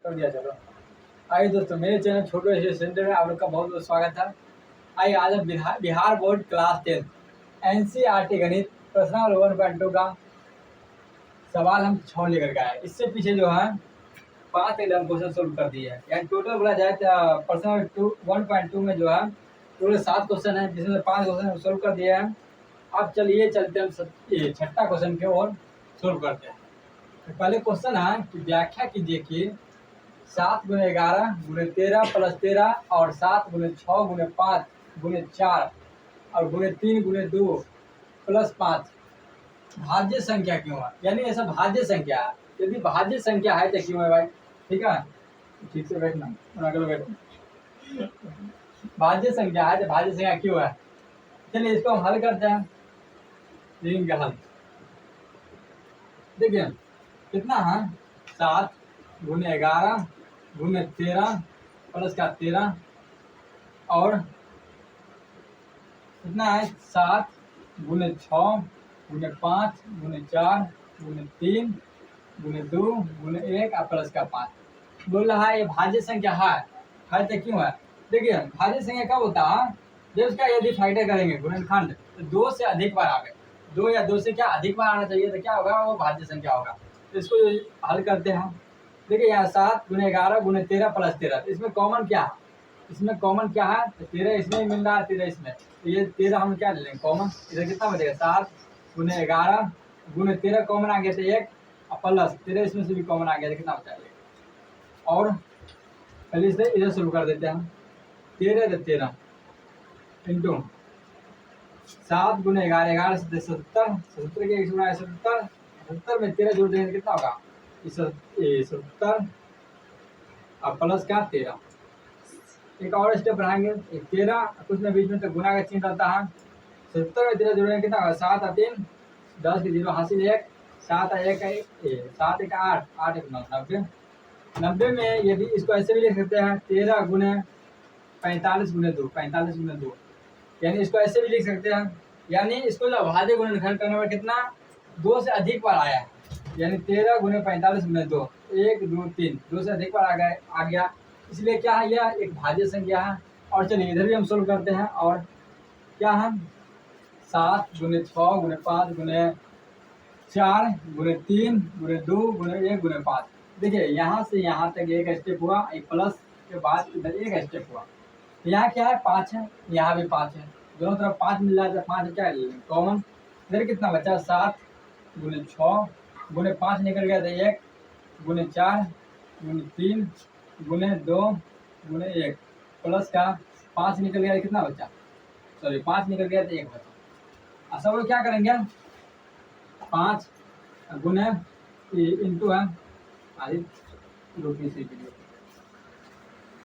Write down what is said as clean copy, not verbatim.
कर दिया। चलो आइए दोस्तों, मेरे चैनल छोटू एजुकेशन सेंटर में आप लोग का बहुत बहुत स्वागत है। आइए आज हम बिहार बोर्ड क्लास 10 NCERT गणित प्रश्न 1.2 का सवाल हम 6 लेकर के आए। इससे पीछे जो है 5 एग्जाम क्वेश्चन सोल्व कर दिए हैं, यानी टोटल बोला जाए तो प्रश्न 1.2 में जो है टोटल 7 क्वेश्चन है, जिसमें 5 क्वेश्चन सोल्व कर दिए हैं। अब चलिए चलते हम छठा क्वेश्चन की ओर सोल्व करते हैं। तो पहले क्वेश्चन है कि व्याख्या कीजिए कि 7 गुणे 11 गुणे 13 प्लस 13 और 7 गुणे 6 गुणे 5 गुणे 4 और गुणे 3 गुणे 2 प्लस 5 भाज्य संख्या क्यों है। यानी ऐसा भाज्य संख्या है, यदि भाज्य संख्या है तो क्यों है भाई। ठीक है, ठीक से बैठना, बैठो। भाज्य संख्या है तो भाज्य संख्या क्यों है। चलिए इसको हम हल करते हैं। तीन का हल देखिए कितना है, 7 गुणे 11 गुणे 13 प्लस का 13 और कितना है 7 गुणे 6 गुणे 5 गुणे 4 गुणे 3 गुणे 2 गुणे 1 और प्लस का 5 बोल रहा है। ये भाज्य संख्या है तो क्यों है। देखिए भाज्य संख्या कब होता है, जब उसका यदि फैक्टर करेंगे गुणनखंड तो 2 से अधिक बार आवे, 2 या 2 से क्या अधिक बार आना चाहिए, तो क्या होगा वो भाज्य संख्या होगा। तो इसको हल करते हैं। देखिए यहाँ 7 गुणे 11 गुणे 13 प्लस 13, इसमें कॉमन क्या है, इसमें कॉमन क्या है, तो 13 इसमें ही मिल रहा है, 13 इसमें, तो ये 13 हम क्या ले लेंगे कॉमन। इधर कितना बचेगा 7 गुणे 11 गुणे 13 कॉमन आ गया तो 1 और प्लस 13 इसमें से भी कॉमन आ गया तो कितना बचा 1। और पहले इसे इधर शुरू कर देते हैं। 13 इंटू 7 गुणे 11 11 से 70 70 के 70 70 में 13 जोड़ देंगे तो कितना होगा 70 और प्लस का 13। एक और स्टेप बढ़ाएंगे, 13 कुछ में बीच में तो गुना का चिन्ह रहता है। 70 में 13 जोड़ेंगे कितना होगा 7 और 3 10 के 0 हासिल 1 7 और 1 7 1 8 8 1 9 90 में यदि इसको ऐसे भी लिख सकते हैं 13 गुणे 45 गुणे 2 45 गुणे 2, यानी इसको ऐसे भी लिख सकते हैं। यानी इसको जब भाज्य गुणनखंड करने में कितना 2 से अधिक बार आया है, यानी 13 गुणे 45 गुणे 2 1 2 3 2 से अधिक बार आ गया, इसलिए क्या है यह एक भाज्य संख्या है। और चलिए इधर भी हम सोल्व करते हैं। और क्या है 7 गुणे 6 गुणे 5 गुणे 4 गुणे 3 गुणे 2 गुणे 1 गुणे 5। देखिए यहाँ से यहाँ तक एक स्टेप हुआ, एक प्लस के बाद इधर एक स्टेप हुआ। यहाँ क्या है 5 है, यहाँ भी 5 है, दोनों तरफ 5 मिल जाता है, 5 क्या कॉमन। इधर कितना बचा 7 गुणे 6 गुणे 5 निकल गया था 1 गुणे 4 गुणे 3 गुणे 2 गुणे 1 प्लस का 5 निकल गया, कितना बचा, सॉरी 5 निकल गया तो 1 बचा। सब लोग क्या करेंगे 5 गुणे इंटू है आधी रोटी से